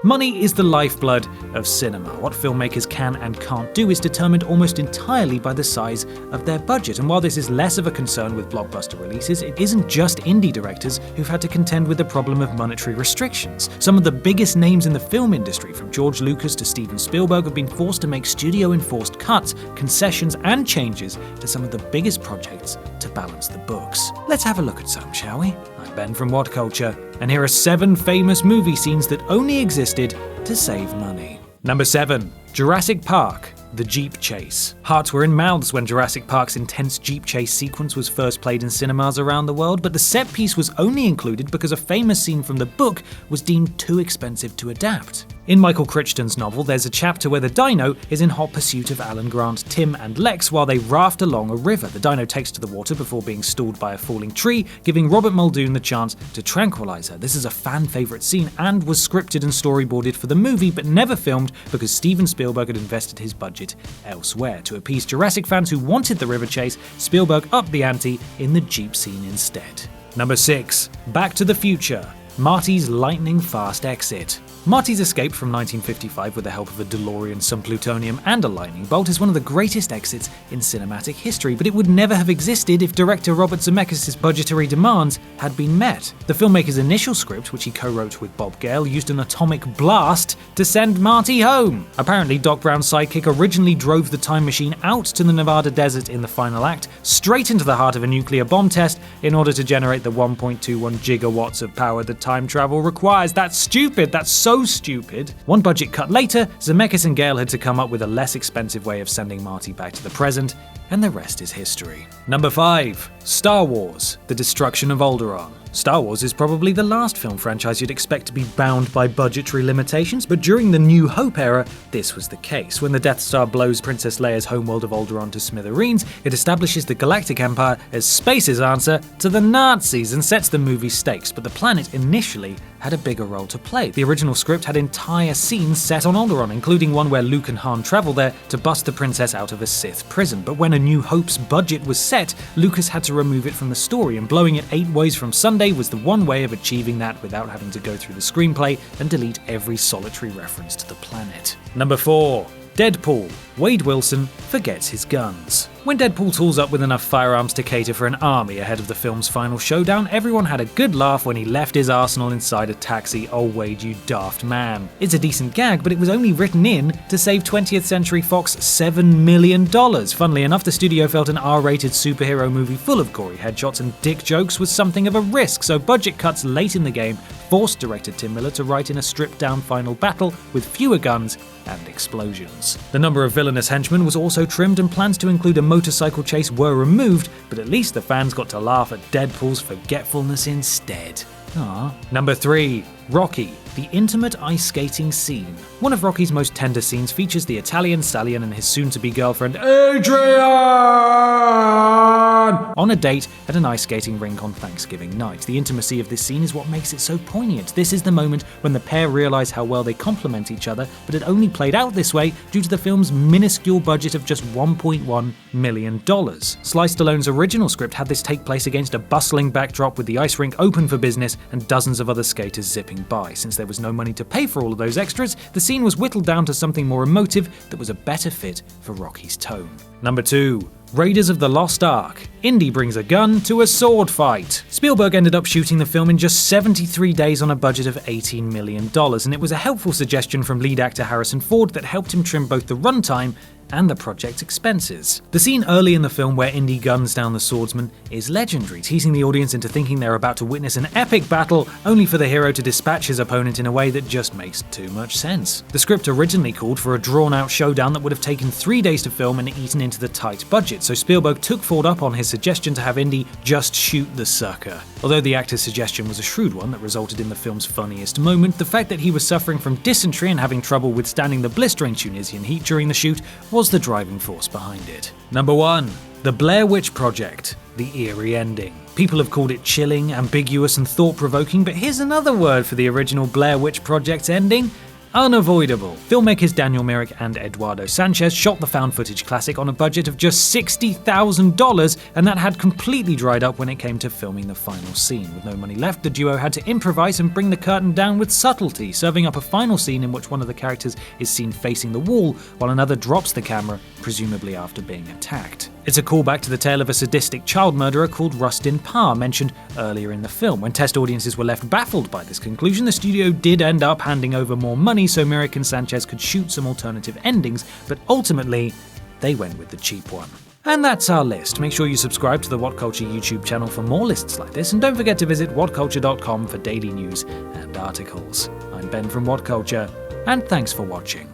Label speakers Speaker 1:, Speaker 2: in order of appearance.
Speaker 1: Money is the lifeblood of cinema. What filmmakers can and can't do is determined almost entirely by the size of their budget. And while this is less of a concern with blockbuster releases, it isn't just indie directors who've had to contend with the problem of monetary restrictions. Some of the biggest names in the film industry, from George Lucas to Steven Spielberg, have been forced to make studio-enforced cuts, concessions, and changes to some of the biggest projects to balance the books. Let's have a look at some, shall we? I'm Ben from Whatculture, and here are 7 famous movie scenes that only existed to save money. Number 7. Jurassic Park. The Jeep Chase. Hearts were in mouths when Jurassic Park's intense Jeep chase sequence was first played in cinemas around the world, but the set piece was only included because a famous scene from the book was deemed too expensive to adapt. In Michael Crichton's novel, there's a chapter where the dino is in hot pursuit of Alan Grant, Tim, and Lex while they raft along a river. The dino takes to the water before being stalled by a falling tree, giving Robert Muldoon the chance to tranquilize her. This is a fan-favorite scene and was scripted and storyboarded for the movie, but never filmed because Steven Spielberg had invested his budget elsewhere. To appease Jurassic fans who wanted the river chase, Spielberg upped the ante in the Jeep scene instead. Number 6. Back to the Future. Marty's lightning-fast exit. Marty's escape from 1955 with the help of a DeLorean, some plutonium, and a lightning bolt is one of the greatest exits in cinematic history, but it would never have existed if director Robert Zemeckis' budgetary demands had been met. The filmmaker's initial script, which he co-wrote with Bob Gale, used an atomic blast to send Marty home. Apparently, Doc Brown's sidekick originally drove the time machine out to the Nevada desert in the final act, straight into the heart of a nuclear bomb test, in order to generate the 1.21 gigawatts of power that time travel requires. That's stupid. That's so stupid. One budget cut later, Zemeckis and Gale had to come up with a less expensive way of sending Marty back to the present, and the rest is history. Number 5. Star Wars. The Destruction of Alderaan. Star Wars is probably the last film franchise you'd expect to be bound by budgetary limitations, but during the New Hope era, this was the case. When the Death Star blows Princess Leia's homeworld of Alderaan to smithereens, it establishes the Galactic Empire as space's answer to the Nazis and sets the movie's stakes, but the planet initially had a bigger role to play. The original script had entire scenes set on Alderaan, including one where Luke and Han travel there to bust the princess out of a Sith prison. But when A New Hope's budget was set, Lucas had to remove it from the story, and blowing it 8 ways from Sunday was the one way of achieving that without having to go through the screenplay and delete every solitary reference to the planet. Number 4. Deadpool. Wade Wilson forgets his guns. When Deadpool tools up with enough firearms to cater for an army ahead of the film's final showdown, everyone had a good laugh when he left his arsenal inside a taxi. Oh Wade, you daft man. It's a decent gag, but it was only written in to save 20th Century Fox $7 million. Funnily enough, the studio felt an R-rated superhero movie full of gory headshots and dick jokes was something of a risk, so budget cuts late in the game forced director Tim Miller to write in a stripped-down final battle with fewer guns and explosions. The number of villainous henchmen was also trimmed, and plans to include a motorcycle chase were removed, but at least the fans got to laugh at Deadpool's forgetfulness instead. Number 3. Rocky. The intimate ice skating scene. One of Rocky's most tender scenes features the Italian stallion and his soon-to-be girlfriend, Adrian, on a date at an ice skating rink on Thanksgiving night. The intimacy of this scene is what makes it so poignant. This is the moment when the pair realize how well they complement each other, but it only played out this way due to the film's minuscule budget of just $1.1 million. Sly Stallone's original script had this take place against a bustling backdrop with the ice rink open for business and dozens of other skaters zipping by. Since there was no money to pay for all of those extras, the scene was whittled down to something more emotive that was a better fit for Rocky's tone. Number 2. Raiders of the Lost Ark. Indy brings a gun to a sword fight. Spielberg ended up shooting the film in just 73 days on a budget of $18 million, and it was a helpful suggestion from lead actor Harrison Ford that helped him trim both the runtime and the project's expenses. The scene early in the film where Indy guns down the swordsman is legendary, teasing the audience into thinking they're about to witness an epic battle, only for the hero to dispatch his opponent in a way that just makes too much sense. The script originally called for a drawn-out showdown that would have taken 3 days to film and eaten into the tight budget, so Spielberg took Ford up on his suggestion to have Indy just shoot the sucker. Although the actor's suggestion was a shrewd one that resulted in the film's funniest moment, the fact that he was suffering from dysentery and having trouble withstanding the blistering Tunisian heat during the shoot was the driving force behind it. Number 1. The Blair Witch Project. The eerie ending. People have called it chilling, ambiguous, and thought-provoking, but here's another word for the original Blair Witch Project's ending: unavoidable. Filmmakers Daniel Myrick and Eduardo Sanchez shot the found footage classic on a budget of just $60,000, and that had completely dried up when it came to filming the final scene. With no money left, the duo had to improvise and bring the curtain down with subtlety, serving up a final scene in which one of the characters is seen facing the wall while another drops the camera, presumably after being attacked. It's a callback to the tale of a sadistic child murderer called Rustin Parr, mentioned earlier in the film. When test audiences were left baffled by this conclusion, the studio did end up handing over more money so Myrick and Sanchez could shoot some alternative endings, but ultimately, they went with the cheap one. And that's our list. Make sure you subscribe to the Whatculture YouTube channel for more lists like this, and don't forget to visit whatculture.com for daily news and articles. I'm Ben from Whatculture, and thanks for watching.